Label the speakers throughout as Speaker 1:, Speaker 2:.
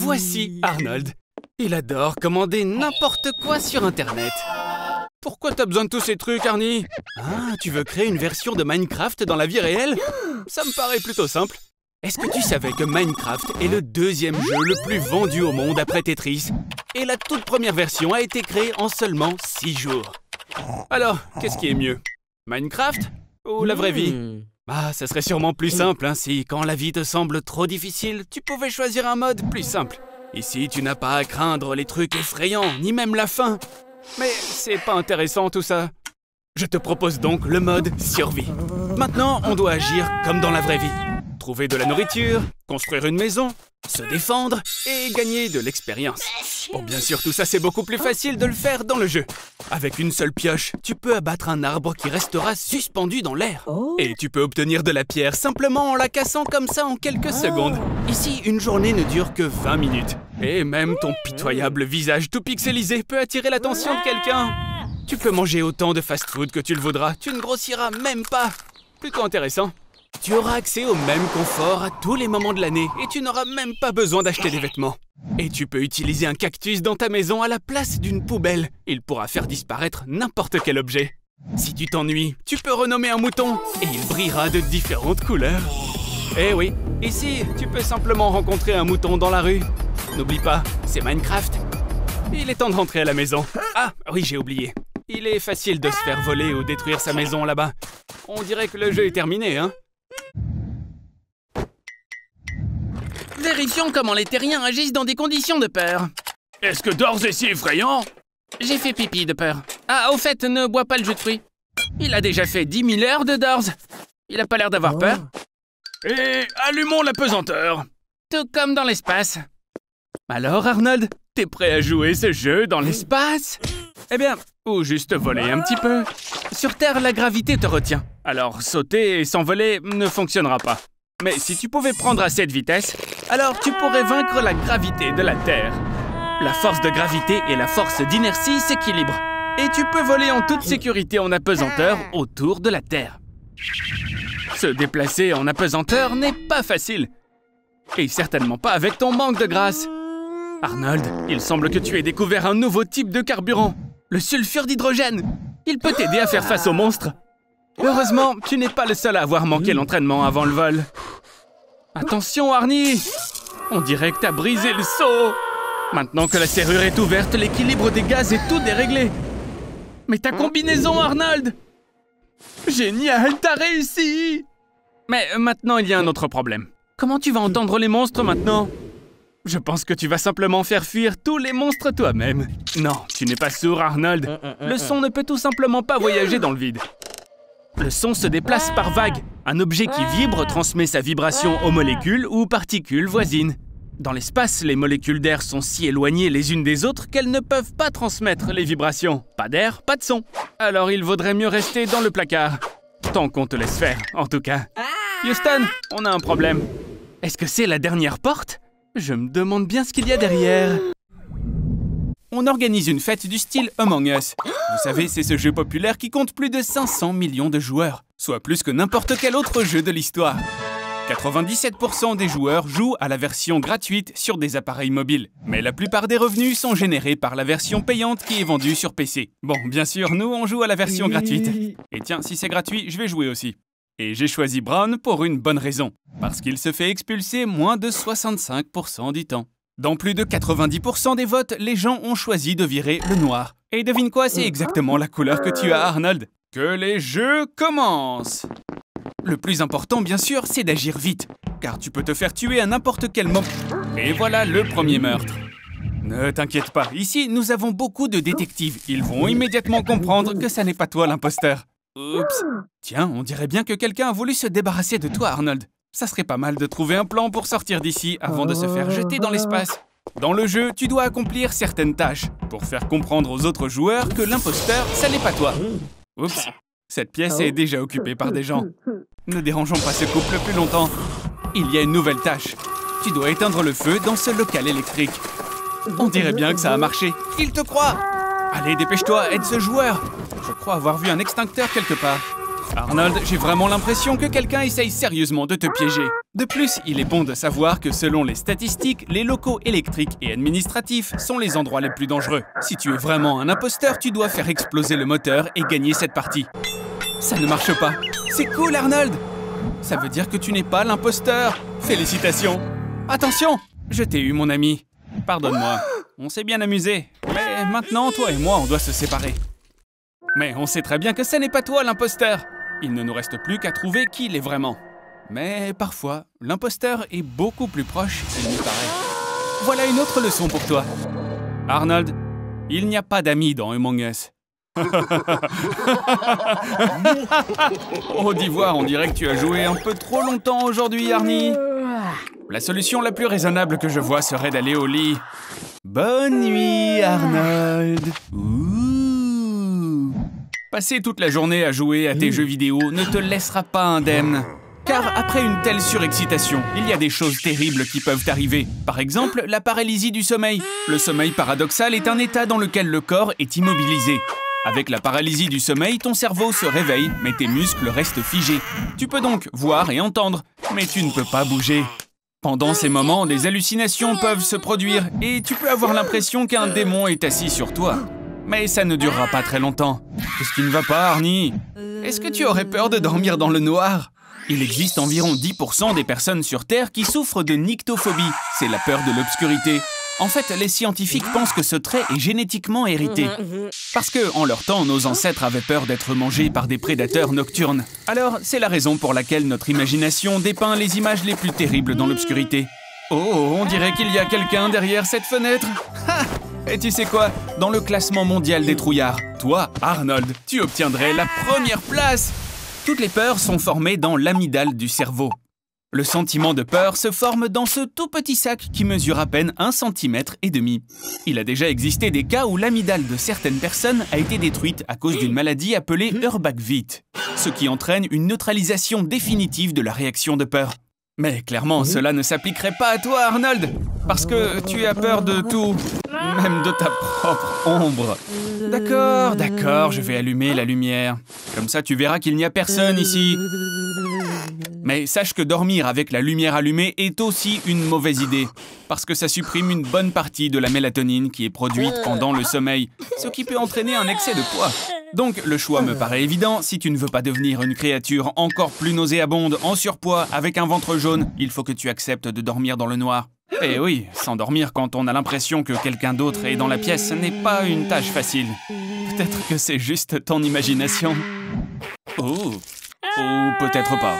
Speaker 1: Voici Arnold. Il adore commander n'importe quoi sur Internet. Pourquoi t'as besoin de tous ces trucs, Arnie? Ah, tu veux créer une version de Minecraft dans la vie réelle? Ça me paraît plutôt simple. Est-ce que tu savais que Minecraft est le deuxième jeu le plus vendu au monde après Tetris? Et la toute première version a été créée en seulement 6 jours. Alors, qu'est-ce qui est mieux? Minecraft ou la vraie vie? Ah, ça serait sûrement plus simple, hein, si, quand la vie te semble trop difficile, tu pouvais choisir un mode plus simple. Ici, tu n'as pas à craindre les trucs effrayants, ni même la faim. Mais c'est pas intéressant tout ça. Je te propose donc le mode survie. Maintenant, on doit agir comme dans la vraie vie. Trouver de la nourriture, construire une maison, se défendre et gagner de l'expérience. Bon, bien sûr, tout ça, c'est beaucoup plus facile de le faire dans le jeu. Avec une seule pioche, tu peux abattre un arbre qui restera suspendu dans l'air. Et tu peux obtenir de la pierre simplement en la cassant comme ça en quelques secondes. Ici, une journée ne dure que 20 minutes. Et même ton pitoyable visage tout pixelisé peut attirer l'attention de quelqu'un. Tu peux manger autant de fast-food que tu le voudras, tu ne grossiras même pas. Plutôt intéressant. Tu auras accès au même confort à tous les moments de l'année et tu n'auras même pas besoin d'acheter des vêtements. Et tu peux utiliser un cactus dans ta maison à la place d'une poubelle. Il pourra faire disparaître n'importe quel objet. Si tu t'ennuies, tu peux renommer un mouton et il brillera de différentes couleurs. Eh oui, ici, tu peux simplement rencontrer un mouton dans la rue. N'oublie pas, c'est Minecraft. Il est temps de rentrer à la maison. Ah, oui, j'ai oublié. Il est facile de se faire voler ou détruire sa maison là-bas. On dirait que le jeu est terminé, hein? Vérifions comment les terriens agissent dans des conditions de peur.
Speaker 2: Est-ce que Dors est si effrayant?
Speaker 1: J'ai fait pipi de peur. Ah, au fait, ne bois pas le jus de fruits. Il a déjà fait 10 000 heures de Dors. Il a pas l'air d'avoir peur.
Speaker 2: Et allumons la pesanteur.
Speaker 1: Tout comme dans l'espace. Alors, Arnold, t'es prêt à jouer ce jeu dans l'espace? Eh bien, ou juste voler un petit peu. Sur Terre, la gravité te retient. Alors, sauter et s'envoler ne fonctionnera pas. Mais si tu pouvais prendre à cette vitesse, alors tu pourrais vaincre la gravité de la Terre. La force de gravité et la force d'inertie s'équilibrent. Et tu peux voler en toute sécurité en apesanteur autour de la Terre. Se déplacer en apesanteur n'est pas facile. Et certainement pas avec ton manque de grâce. Arnold, il semble que tu aies découvert un nouveau type de carburant. Le sulfure d'hydrogène. Il peut t'aider à faire face aux monstres. Heureusement, tu n'es pas le seul à avoir manqué l'entraînement avant le vol. Attention, Arnie! On dirait que t'as brisé le seau. Maintenant que la serrure est ouverte, l'équilibre des gaz est tout déréglé. Mais ta combinaison, Arnold! Génial, t'as réussi! Mais maintenant, il y a un autre problème. Comment tu vas entendre les monstres maintenant? Je pense que tu vas simplement faire fuir tous les monstres toi-même. Non, tu n'es pas sourd, Arnold. Le son ne peut tout simplement pas voyager dans le vide. Le son se déplace par vagues. Un objet qui vibre transmet sa vibration aux molécules ou particules voisines. Dans l'espace, les molécules d'air sont si éloignées les unes des autres qu'elles ne peuvent pas transmettre les vibrations. Pas d'air, pas de son. Alors il vaudrait mieux rester dans le placard. Tant qu'on te laisse faire, en tout cas. Houston, on a un problème. Est-ce que c'est la dernière porte? Je me demande bien ce qu'il y a derrière. On organise une fête du style Among Us. Vous savez, c'est ce jeu populaire qui compte plus de 500 millions de joueurs, soit plus que n'importe quel autre jeu de l'histoire. 97% des joueurs jouent à la version gratuite sur des appareils mobiles. Mais la plupart des revenus sont générés par la version payante qui est vendue sur PC. Bon, bien sûr, nous, on joue à la version gratuite. Et tiens, si c'est gratuit, je vais jouer aussi. Et j'ai choisi Brown pour une bonne raison. Parce qu'il se fait expulser moins de 65% du temps. Dans plus de 90% des votes, les gens ont choisi de virer le noir. Et devine quoi, c'est exactement la couleur que tu as, Arnold. Que les jeux commencent! Le plus important, bien sûr, c'est d'agir vite. Car tu peux te faire tuer à n'importe quel moment. Et voilà le premier meurtre. Ne t'inquiète pas, ici, nous avons beaucoup de détectives. Ils vont immédiatement comprendre que ça n'est pas toi l'imposteur. Oups. Tiens, on dirait bien que quelqu'un a voulu se débarrasser de toi, Arnold. Ça serait pas mal de trouver un plan pour sortir d'ici avant de se faire jeter dans l'espace. Dans le jeu, tu dois accomplir certaines tâches pour faire comprendre aux autres joueurs que l'imposteur, ça n'est pas toi. Oups, cette pièce est déjà occupée par des gens. Ne dérangeons pas ce couple plus longtemps. Il y a une nouvelle tâche. Tu dois éteindre le feu dans ce local électrique. On dirait bien que ça a marché. Il te croit. Allez, dépêche-toi, aide ce joueur. Je crois avoir vu un extincteur quelque part. Arnold, j'ai vraiment l'impression que quelqu'un essaye sérieusement de te piéger. De plus, il est bon de savoir que selon les statistiques, les locaux électriques et administratifs sont les endroits les plus dangereux. Si tu es vraiment un imposteur, tu dois faire exploser le moteur et gagner cette partie. Ça ne marche pas. C'est cool, Arnold! Ça veut dire que tu n'es pas l'imposteur. Félicitations! Attention! Je t'ai eu, mon ami. Pardonne-moi. On s'est bien amusé. Mais maintenant, toi et moi, on doit se séparer. Mais on sait très bien que ce n'est pas toi l'imposteur. Il ne nous reste plus qu'à trouver qui l'est vraiment. Mais parfois, l'imposteur est beaucoup plus proche qu'il n'y paraît. Voilà une autre leçon pour toi. Arnold, il n'y a pas d'amis dans Among Us. Oh, d'Ivoire, on dirait que tu as joué un peu trop longtemps aujourd'hui, Arnie. La solution la plus raisonnable que je vois serait d'aller au lit. Bonne nuit, Arnold. Ouh. Passer toute la journée à jouer à tes jeux vidéo ne te laissera pas indemne. Car après une telle surexcitation, il y a des choses terribles qui peuvent arriver. Par exemple, la paralysie du sommeil. Le sommeil paradoxal est un état dans lequel le corps est immobilisé. Avec la paralysie du sommeil, ton cerveau se réveille, mais tes muscles restent figés. Tu peux donc voir et entendre, mais tu ne peux pas bouger. Pendant ces moments, des hallucinations peuvent se produire et tu peux avoir l'impression qu'un démon est assis sur toi. Mais ça ne durera pas très longtemps. Qu'est-ce qui ne va pas, Arnie? Est-ce que tu aurais peur de dormir dans le noir? Il existe environ 10% des personnes sur Terre qui souffrent de nyctophobie. C'est la peur de l'obscurité. En fait, les scientifiques pensent que ce trait est génétiquement hérité. Parce que, en leur temps, nos ancêtres avaient peur d'être mangés par des prédateurs nocturnes. Alors, c'est la raison pour laquelle notre imagination dépeint les images les plus terribles dans l'obscurité. Oh, on dirait qu'il y a quelqu'un derrière cette fenêtre. Ha! Et tu sais quoi? Dans le classement mondial des trouillards, toi, Arnold, tu obtiendrais la première place! Toutes les peurs sont formées dans l'amygdale du cerveau. Le sentiment de peur se forme dans ce tout petit sac qui mesure à peine 1,5 cm. Il a déjà existé des cas où l'amygdale de certaines personnes a été détruite à cause d'une maladie appelée Urbach-Witt, ce qui entraîne une neutralisation définitive de la réaction de peur. Mais clairement, cela ne s'appliquerait pas à toi, Arnold, parce que tu as peur de tout, même de ta propre ombre. D'accord, je vais allumer la lumière. Comme ça, tu verras qu'il n'y a personne ici. Mais sache que dormir avec la lumière allumée est aussi une mauvaise idée, parce que ça supprime une bonne partie de la mélatonine qui est produite pendant le sommeil, ce qui peut entraîner un excès de poids. Donc, le choix me paraît évident. Si tu ne veux pas devenir une créature encore plus nauséabonde, en surpoids, avec un ventre jaune, il faut que tu acceptes de dormir dans le noir. Et oui, s'endormir quand on a l'impression que quelqu'un d'autre est dans la pièce n'est pas une tâche facile. Peut-être que c'est juste ton imagination. Oh, ou peut-être pas.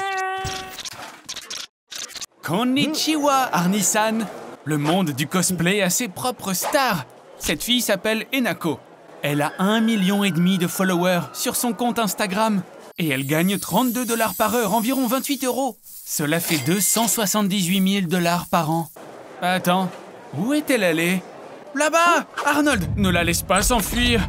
Speaker 1: Konnichiwa, Arnie-san. Le monde du cosplay a ses propres stars. Cette fille s'appelle Enako. Elle a 1,5 million de followers sur son compte Instagram. Et elle gagne 32 $ par heure, environ 28 €. Cela fait 278 000 $ par an. Attends, où est-elle allée? Là-bas! Arnold, ne la laisse pas s'enfuir!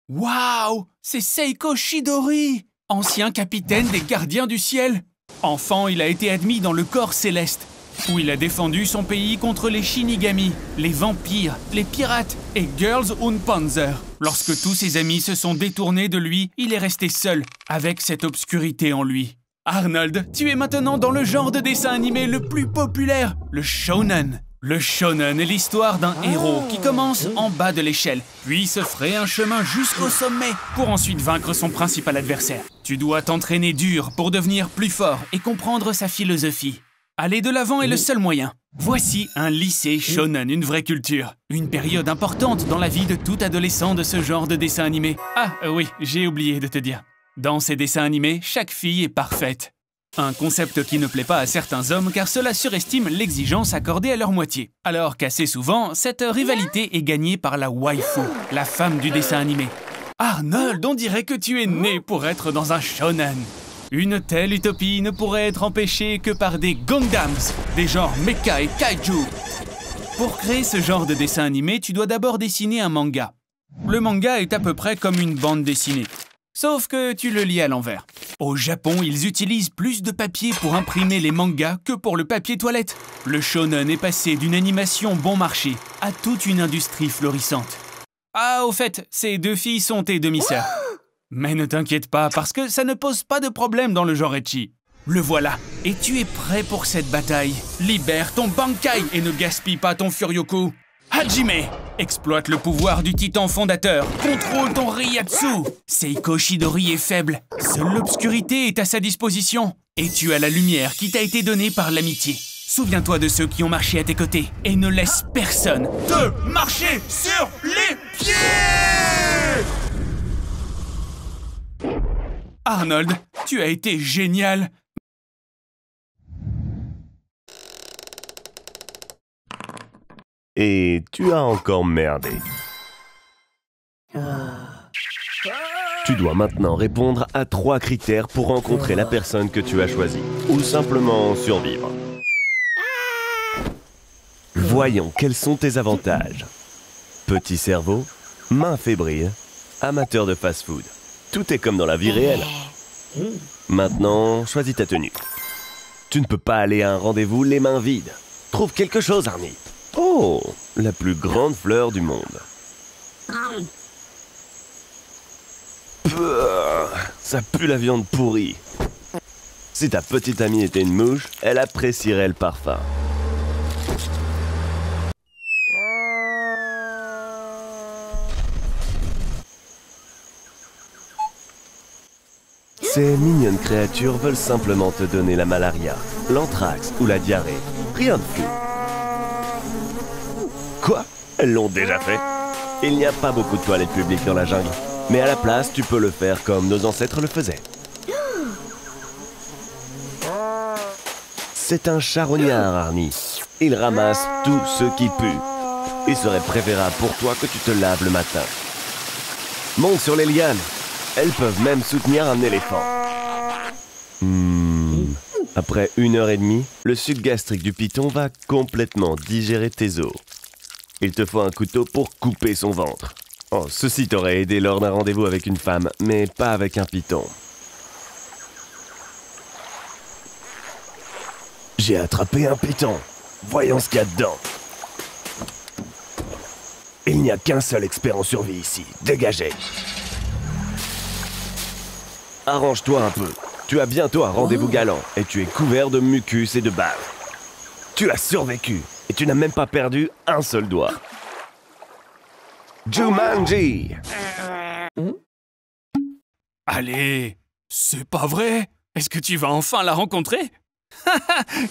Speaker 1: Waouh! C'est Seiko Chidori, ancien capitaine des Gardiens du Ciel. Enfant, il a été admis dans le corps céleste, où il a défendu son pays contre les Shinigami, les vampires, les pirates et Girls und Panzer. Lorsque tous ses amis se sont détournés de lui, il est resté seul, avec cette obscurité en lui. Arnold, tu es maintenant dans le genre de dessin animé le plus populaire, le shonen. Le shonen est l'histoire d'un héros qui commence en bas de l'échelle, puis se fraye un chemin jusqu'au sommet pour ensuite vaincre son principal adversaire. Tu dois t'entraîner dur pour devenir plus fort et comprendre sa philosophie. Aller de l'avant est le seul moyen. Voici un lycée shonen, une vraie culture. Une période importante dans la vie de tout adolescent de ce genre de dessin animé. Ah oui, j'ai oublié de te dire. Dans ces dessins animés, chaque fille est parfaite. Un concept qui ne plaît pas à certains hommes car cela surestime l'exigence accordée à leur moitié. Alors qu'assez souvent, cette rivalité est gagnée par la waifu, la femme du dessin animé. Arnold, on dirait que tu es né pour être dans un shonen. Une telle utopie ne pourrait être empêchée que par des Gundams, des genres mecha et kaiju. Pour créer ce genre de dessin animé, tu dois d'abord dessiner un manga. Le manga est à peu près comme une bande dessinée. Sauf que tu le lis à l'envers. Au Japon, ils utilisent plus de papier pour imprimer les mangas que pour le papier toilette. Le shonen est passé d'une animation bon marché à toute une industrie florissante. Ah, au fait, ces deux filles sont tes demi-sœurs. Mais ne t'inquiète pas, parce que ça ne pose pas de problème dans le genre ecchi. Le voilà, et tu es prêt pour cette bataille. Libère ton Bankai et ne gaspille pas ton Furyoku. Hajime, exploite le pouvoir du titan fondateur. Contrôle ton Ryatsu. Seiko Chidori est faible. Seule l'obscurité est à sa disposition. Et tu as la lumière qui t'a été donnée par l'amitié. Souviens-toi de ceux qui ont marché à tes côtés. Et ne laisse personne te marcher sur les pieds. Arnold, tu as été génial.
Speaker 3: Et tu as encore merdé. Tu dois maintenant répondre à 3 critères pour rencontrer la personne que tu as choisie, ou simplement survivre. Voyons quels sont tes avantages. Petit cerveau, main fébrile, amateur de fast-food. Tout est comme dans la vie réelle. Maintenant, choisis ta tenue. Tu ne peux pas aller à un rendez-vous les mains vides. Trouve quelque chose, Arnie. Oh, la plus grande fleur du monde. Pouah, ça pue la viande pourrie. Si ta petite amie était une mouche, elle apprécierait le parfum. Ces mignonnes créatures veulent simplement te donner la malaria, l'anthrax ou la diarrhée. Rien de fou. Quoi? Elles l'ont déjà fait? Il n'y a pas beaucoup de toilettes publiques dans la jungle. Mais à la place, tu peux le faire comme nos ancêtres le faisaient. C'est un charognard, Arnie. Il ramasse tout ce qui pue. Il serait préférable pour toi que tu te laves le matin. Monte sur les lianes. Elles peuvent même soutenir un éléphant. Après 1h30, le suc gastrique du python va complètement digérer tes os. Il te faut un couteau pour couper son ventre. Oh, ceci t'aurait aidé lors d'un rendez-vous avec une femme, mais pas avec un python. J'ai attrapé un python. Voyons ce qu'il y a dedans. Il n'y a qu'un seul expert en survie ici. Dégagez. Arrange-toi un peu. Tu as bientôt un rendez-vous galant et tu es couvert de mucus et de bave. Tu as survécu et tu n'as même pas perdu un seul doigt. Jumanji!
Speaker 1: Allez, c'est pas vrai? Est-ce que tu vas enfin la rencontrer?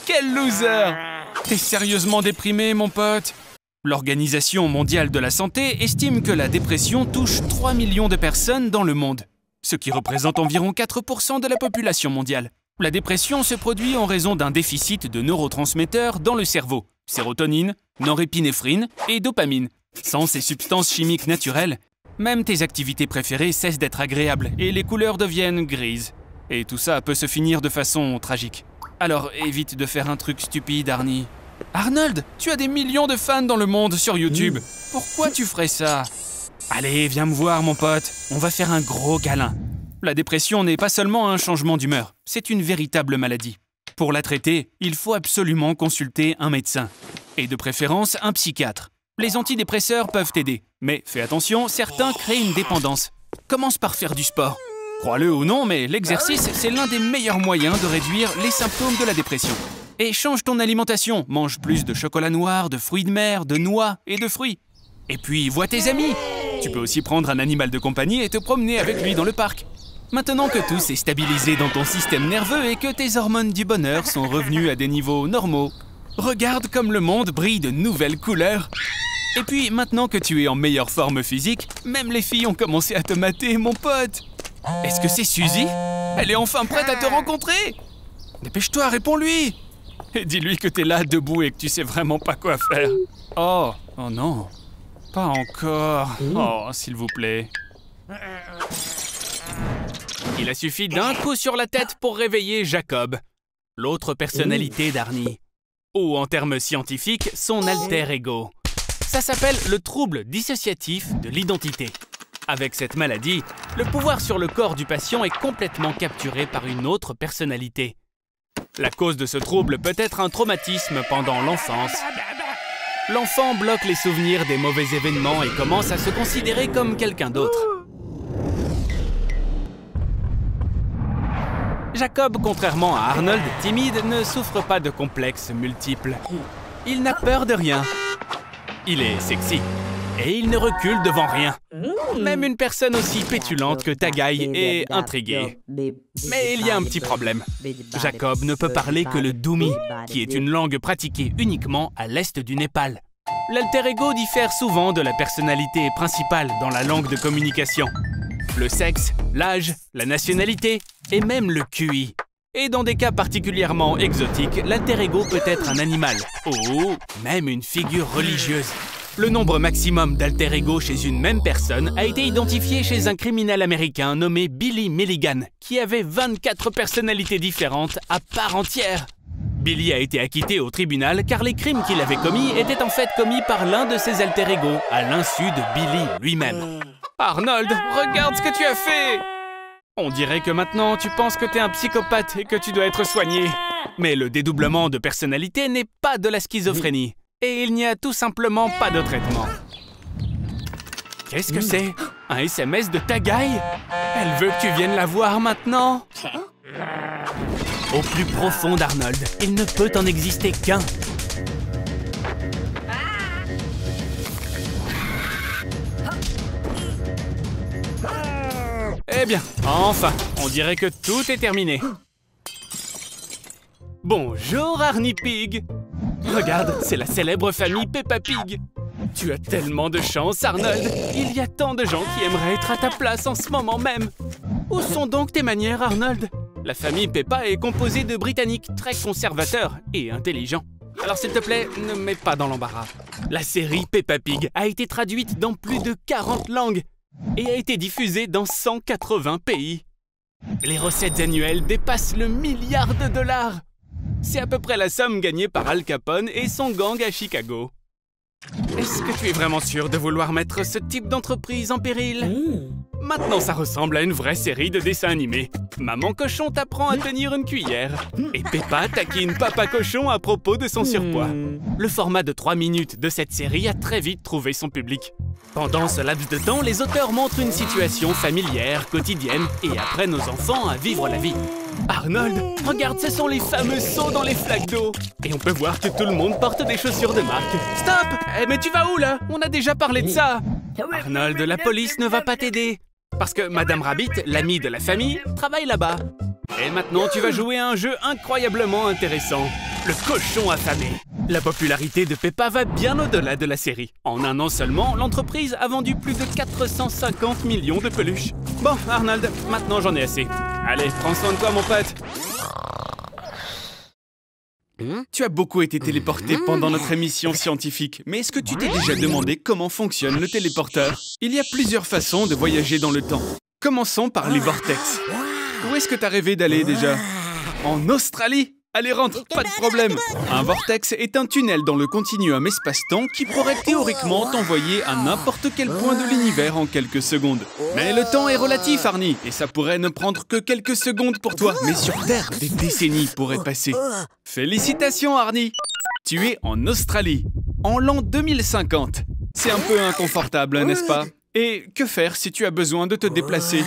Speaker 1: Quel loser! T'es sérieusement déprimé, mon pote? L'Organisation mondiale de la santé estime que la dépression touche 3 millions de personnes dans le monde, ce qui représente environ 4% de la population mondiale. La dépression se produit en raison d'un déficit de neurotransmetteurs dans le cerveau, sérotonine, norépinéphrine et dopamine. Sans ces substances chimiques naturelles, même tes activités préférées cessent d'être agréables et les couleurs deviennent grises. Et tout ça peut se finir de façon tragique. Alors évite de faire un truc stupide, Arnie. Arnold, tu as des millions de fans dans le monde sur YouTube. Pourquoi tu ferais ça? Allez, viens me voir, mon pote. On va faire un gros câlin. La dépression n'est pas seulement un changement d'humeur, c'est une véritable maladie. Pour la traiter, il faut absolument consulter un médecin. Et de préférence, un psychiatre. Les antidépresseurs peuvent t'aider, mais fais attention, certains créent une dépendance. Commence par faire du sport. Crois-le ou non, mais l'exercice, c'est l'un des meilleurs moyens de réduire les symptômes de la dépression. Et change ton alimentation, mange plus de chocolat noir, de fruits de mer, de noix et de fruits. Et puis, vois tes amis. Tu peux aussi prendre un animal de compagnie et te promener avec lui dans le parc. Maintenant que tout s'est stabilisé dans ton système nerveux et que tes hormones du bonheur sont revenues à des niveaux normaux, regarde comme le monde brille de nouvelles couleurs. Et puis, maintenant que tu es en meilleure forme physique, même les filles ont commencé à te mater, mon pote. Est-ce que c'est Suzy? Elle est enfin prête à te rencontrer. Dépêche-toi, réponds-lui. Et dis-lui que t'es là, debout, et que tu sais vraiment pas quoi faire. Oh non. Pas encore. Oh, s'il vous plaît. Il a suffi d'un coup sur la tête pour réveiller Jacob, l'autre personnalité d'Arnie. Ou en termes scientifiques, son alter ego. Ça s'appelle le trouble dissociatif de l'identité. Avec cette maladie, le pouvoir sur le corps du patient est complètement capturé par une autre personnalité. La cause de ce trouble peut être un traumatisme pendant l'enfance. L'enfant bloque les souvenirs des mauvais événements et commence à se considérer comme quelqu'un d'autre. Jacob, contrairement à Arnold, timide, ne souffre pas de complexes multiples. Il n'a peur de rien. Il est sexy. Et il ne recule devant rien. Même une personne aussi pétulante que Tagai est intriguée. Mais il y a un petit problème. Jacob ne peut parler que le Dumi, qui est une langue pratiquée uniquement à l'est du Népal. L'alter ego diffère souvent de la personnalité principale dans la langue de communication. Le sexe, l'âge, la nationalité et même le QI. Et dans des cas particulièrement exotiques, l'alter ego peut être un animal ou même une figure religieuse. Le nombre maximum d'alter ego chez une même personne a été identifié chez un criminel américain nommé Billy Milligan, qui avait 24 personnalités différentes à part entière. Billy a été acquitté au tribunal car les crimes qu'il avait commis étaient en fait commis par l'un de ses alter ego, à l'insu de Billy lui-même. Arnold, regarde ce que tu as fait! On dirait que maintenant tu penses que t'es un psychopathe et que tu dois être soigné. Mais le dédoublement de personnalité n'est pas de la schizophrénie. Et il n'y a tout simplement pas de traitement. Qu'est-ce que c'est? Un SMS de Tagai? Elle veut que tu viennes la voir maintenant? Au plus profond d'Arnold, il ne peut en exister qu'un. Eh bien, enfin, on dirait que tout est terminé. Bonjour Arnie Pig. Regarde, c'est la célèbre famille Peppa Pig. Tu as tellement de chance, Arnold. Il y a tant de gens qui aimeraient être à ta place en ce moment même. Où sont donc tes manières, Arnold? La famille Peppa est composée de Britanniques très conservateurs et intelligents. Alors s'il te plaît, ne mets pas dans l'embarras. La série Peppa Pig a été traduite dans plus de 40 langues et a été diffusée dans 180 pays. Les recettes annuelles dépassent le milliard de dollars. C'est à peu près la somme gagnée par Al Capone et son gang à Chicago. Est-ce que tu es vraiment sûr de vouloir mettre ce type d'entreprise en péril? Maintenant, ça ressemble à une vraie série de dessins animés. Maman Cochon t'apprend à tenir une cuillère. Et Peppa taquine Papa Cochon à propos de son surpoids. Le format de 3 minutes de cette série a très vite trouvé son public. Pendant ce laps de temps, les auteurs montrent une situation familière, quotidienne, et apprennent aux enfants à vivre la vie. Arnold, regarde, ce sont les fameux sauts dans les flaques d'eau. Et on peut voir que tout le monde porte des chaussures de marque. Stop! Mais tu vas où, là? On a déjà parlé de ça. Arnold, la police ne va pas t'aider. Parce que Madame Rabbit, l'amie de la famille, travaille là-bas. Et maintenant, tu vas jouer à un jeu incroyablement intéressant. Le cochon affamé. La popularité de Peppa va bien au-delà de la série. En un an seulement, l'entreprise a vendu plus de 450 millions de peluches. Bon, Arnold, maintenant j'en ai assez. Allez, prends soin de toi, mon pote. Tu as beaucoup été téléporté pendant notre émission scientifique, mais est-ce que tu t'es déjà demandé comment fonctionne le téléporteur? Il y a plusieurs façons de voyager dans le temps. Commençons par les vortex. Où est-ce que t'as rêvé d'aller déjà? En Australie? Allez, rentre, pas de problème. Un vortex est un tunnel dans le continuum espace-temps qui pourrait théoriquement t'envoyer à n'importe quel point de l'univers en quelques secondes. Mais le temps est relatif, Arnie, et ça pourrait ne prendre que quelques secondes pour toi. Mais sur Terre, des décennies pourraient passer. Félicitations, Arnie! Tu es en Australie, en l'an 2050. C'est un peu inconfortable, n'est-ce pas? Et que faire si tu as besoin de te déplacer?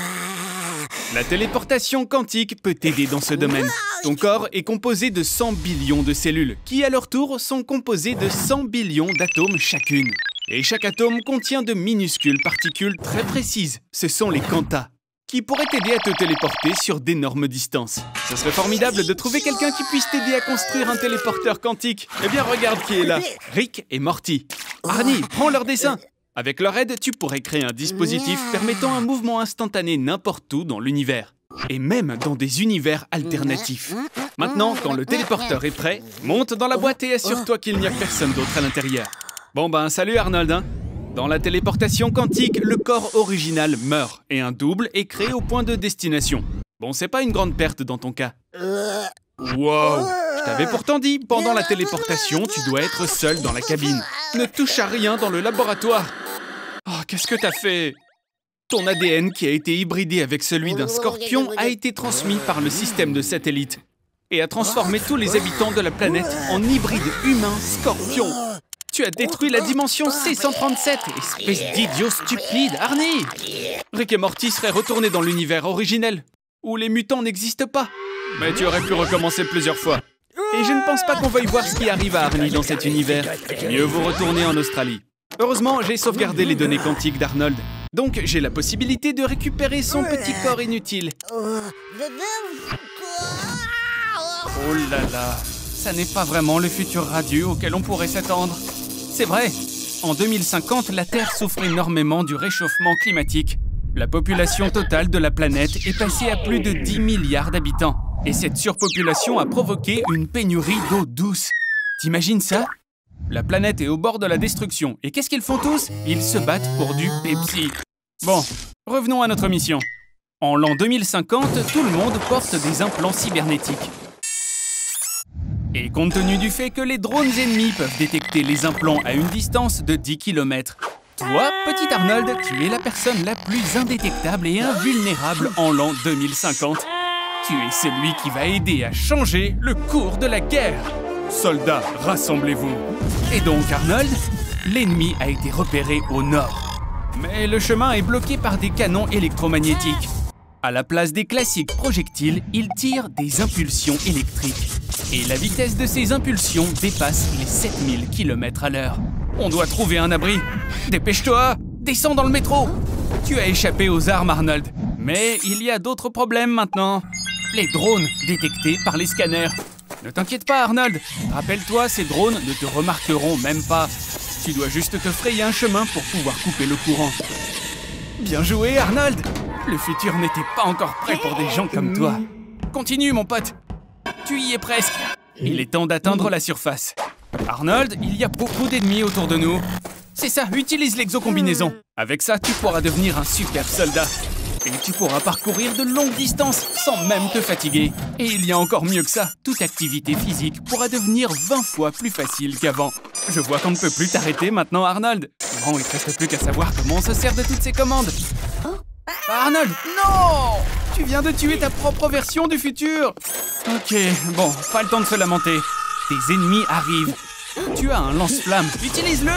Speaker 1: La téléportation quantique peut t'aider dans ce domaine. Ton corps est composé de 100 billions de cellules, qui à leur tour sont composées de 100 billions d'atomes chacune. Et chaque atome contient de minuscules particules très précises. Ce sont les quantas, qui pourraient t'aider à te téléporter sur d'énormes distances. Ce serait formidable de trouver quelqu'un qui puisse t'aider à construire un téléporteur quantique. Eh bien, regarde qui est là. Rick et Morty. Arnie, prends leur dessin. Avec leur aide, tu pourrais créer un dispositif permettant un mouvement instantané n'importe où dans l'univers. Et même dans des univers alternatifs. Maintenant, quand le téléporteur est prêt, monte dans la boîte et assure-toi qu'il n'y a personne d'autre à l'intérieur. Bon ben, salut Arnold, hein. Dans la téléportation quantique, le corps original meurt et un double est créé au point de destination. Bon, c'est pas une grande perte dans ton cas. Wow! Je t'avais pourtant dit, pendant la téléportation, tu dois être seul dans la cabine. Ne touche à rien dans le laboratoire. Oh, qu'est-ce que t'as fait? Ton ADN qui a été hybridé avec celui d'un scorpion a été transmis par le système de satellite et a transformé tous les habitants de la planète en hybrides humains-scorpions. Tu as détruit la dimension C137, espèce d'idiot stupide, Arnie! Rick et Morty seraient retournés dans l'univers originel, où les mutants n'existent pas. Mais tu aurais pu recommencer plusieurs fois. Et je ne pense pas qu'on veuille voir ce qui arrive à Arnie dans cet univers. Mieux vaut retourner en Australie. Heureusement, j'ai sauvegardé les données quantiques d'Arnold. Donc, j'ai la possibilité de récupérer son petit corps inutile. Oh là là, ça n'est pas vraiment le futur radieux auquel on pourrait s'attendre. C'est vrai, en 2050, la Terre souffre énormément du réchauffement climatique. La population totale de la planète est passée à plus de 10 milliards d'habitants. Et cette surpopulation a provoqué une pénurie d'eau douce. T'imagines ça? La planète est au bord de la destruction. Et qu'est-ce qu'ils font tous? Ils se battent pour du Pepsi. Bon, revenons à notre mission. En l'an 2050, tout le monde porte des implants cybernétiques. Et compte tenu du fait que les drones ennemis peuvent détecter les implants à une distance de 10 km, toi, petit Arnold, tu es la personne la plus indétectable et invulnérable en l'an 2050. Tu es celui qui va aider à changer le cours de la guerre. Soldats, rassemblez-vous. Et donc, Arnold, l'ennemi a été repéré au nord. Mais le chemin est bloqué par des canons électromagnétiques. À la place des classiques projectiles, il tire des impulsions électriques. Et la vitesse de ces impulsions dépasse les 7000 km/h. On doit trouver un abri. Dépêche-toi! Descends dans le métro! Tu as échappé aux armes, Arnold. Mais il y a d'autres problèmes maintenant. Les drones détectés par les scanners. Ne t'inquiète pas, Arnold. Rappelle-toi, ces drones ne te remarqueront même pas. Tu dois juste te frayer un chemin pour pouvoir couper le courant. Bien joué, Arnold! Le futur n'était pas encore prêt pour des gens comme toi. Continue, mon pote. Tu y es presque. Il est temps d'atteindre la surface. Arnold, il y a beaucoup d'ennemis autour de nous. C'est ça, utilise l'exocombinaison. Avec ça, tu pourras devenir un super soldat. Et tu pourras parcourir de longues distances sans même te fatiguer. Et il y a encore mieux que ça, toute activité physique pourra devenir 20 fois plus facile qu'avant. Je vois qu'on ne peut plus t'arrêter maintenant, Arnold. Bon, il ne reste plus qu'à savoir comment on se sert de toutes ces commandes. Arnold, non! Tu viens de tuer ta propre version du futur. Ok, bon, pas le temps de se lamenter. Tes ennemis arrivent. Tu as un lance-flamme, utilise-le!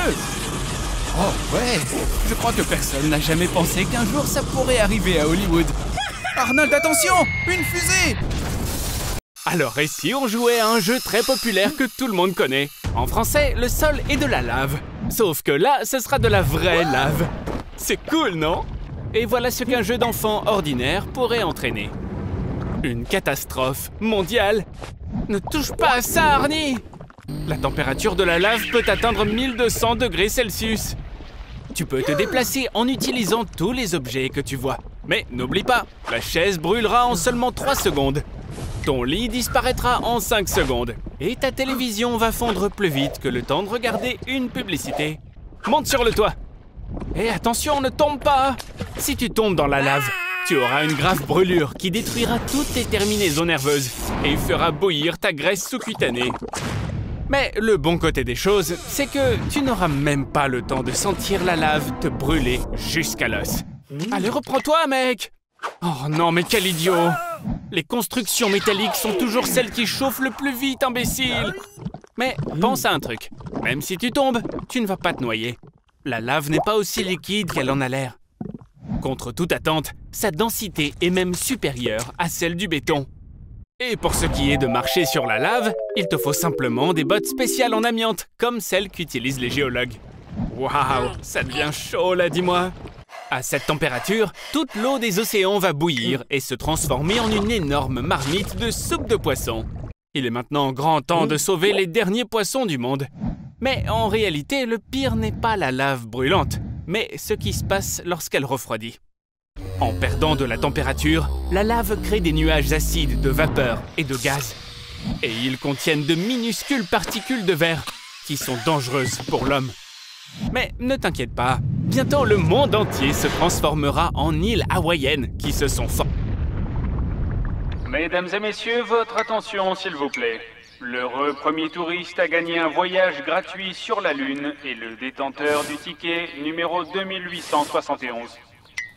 Speaker 1: Oh ouais, je crois que personne n'a jamais pensé qu'un jour ça pourrait arriver à Hollywood. Arnold, attention! Une fusée! Alors, et si on jouait à un jeu très populaire que tout le monde connaît? En français, le sol est de la lave. Sauf que là, ce sera de la vraie lave. C'est cool, non? Et voilà ce qu'un jeu d'enfant ordinaire pourrait entraîner. Une catastrophe mondiale. Ne touche pas à ça, Arnie! La température de la lave peut atteindre 1200 degrés Celsius. Tu peux te déplacer en utilisant tous les objets que tu vois. Mais n'oublie pas, la chaise brûlera en seulement 3 secondes. Ton lit disparaîtra en 5 secondes. Et ta télévision va fondre plus vite que le temps de regarder une publicité. Monte sur le toit. Et attention, ne tombe pas! Si tu tombes dans la lave, tu auras une grave brûlure qui détruira toutes tes terminaisons nerveuses et fera bouillir ta graisse sous-cutanée. Mais le bon côté des choses, c'est que tu n'auras même pas le temps de sentir la lave te brûler jusqu'à l'os. Allez, reprends-toi, mec! Oh non, mais quel idiot! Les constructions métalliques sont toujours celles qui chauffent le plus vite, imbécile! Mais pense à un truc. Même si tu tombes, tu ne vas pas te noyer. La lave n'est pas aussi liquide qu'elle en a l'air. Contre toute attente, sa densité est même supérieure à celle du béton. Et pour ce qui est de marcher sur la lave, il te faut simplement des bottes spéciales en amiante, comme celles qu'utilisent les géologues. Waouh, ça devient chaud là, dis-moi! À cette température, toute l'eau des océans va bouillir et se transformer en une énorme marmite de soupe de poisson. Il est maintenant grand temps de sauver les derniers poissons du monde. Mais en réalité, le pire n'est pas la lave brûlante, mais ce qui se passe lorsqu'elle refroidit. En perdant de la température, la lave crée des nuages acides de vapeur et de gaz. Et ils contiennent de minuscules particules de verre qui sont dangereuses pour l'homme. Mais ne t'inquiète pas, bientôt le monde entier se transformera en îles hawaïennes qui se sont formées.
Speaker 2: Mesdames et messieurs, votre attention s'il vous plaît. L'heureux premier touriste a gagné un voyage gratuit sur la Lune et le détenteur du ticket numéro 2871.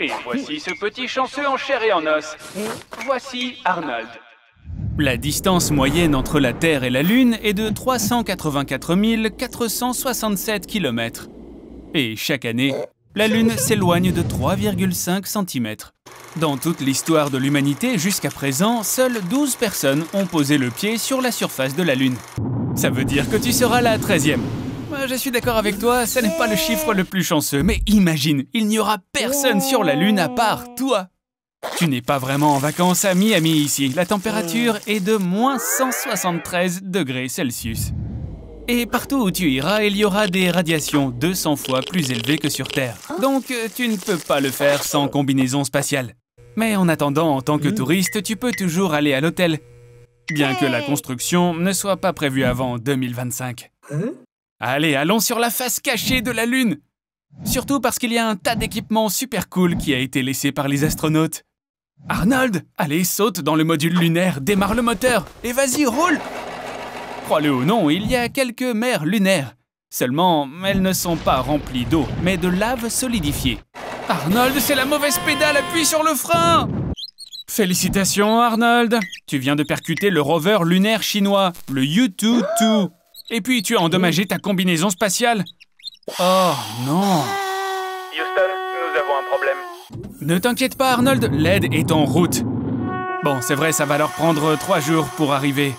Speaker 2: Et voici ce petit chanceux en chair et en os. Voici Arnold.
Speaker 1: La distance moyenne entre la Terre et la Lune est de 384 467 km. Et chaque année, la Lune s'éloigne de 3,5 cm. Dans toute l'histoire de l'humanité jusqu'à présent, seules 12 personnes ont posé le pied sur la surface de la Lune. Ça veut dire que tu seras la 13e. Je suis d'accord avec toi, ce n'est pas le chiffre le plus chanceux, mais imagine, il n'y aura personne sur la Lune à part toi. Tu n'es pas vraiment en vacances à Miami ici. La température est de moins 173 degrés Celsius. Et partout où tu iras, il y aura des radiations 200 fois plus élevées que sur Terre. Donc, tu ne peux pas le faire sans combinaison spatiale. Mais en attendant, en tant que touriste, tu peux toujours aller à l'hôtel. Bien que la construction ne soit pas prévue avant 2025. Allez, allons sur la face cachée de la Lune. Surtout parce qu'il y a un tas d'équipements super cool qui a été laissé par les astronautes. Arnold, allez, saute dans le module lunaire, démarre le moteur et vas-y, roule! Crois-le ou non, il y a quelques mers lunaires. Seulement, elles ne sont pas remplies d'eau, mais de lave solidifiée. Arnold, c'est la mauvaise pédale, appuie sur le frein! Félicitations, Arnold! Tu viens de percuter le rover lunaire chinois, le Yutu-2. Et puis, tu as endommagé ta combinaison spatiale. Oh, non!
Speaker 2: Houston, nous avons un problème.
Speaker 1: Ne t'inquiète pas, Arnold, l'aide est en route. Bon, c'est vrai, ça va leur prendre 3 jours pour arriver.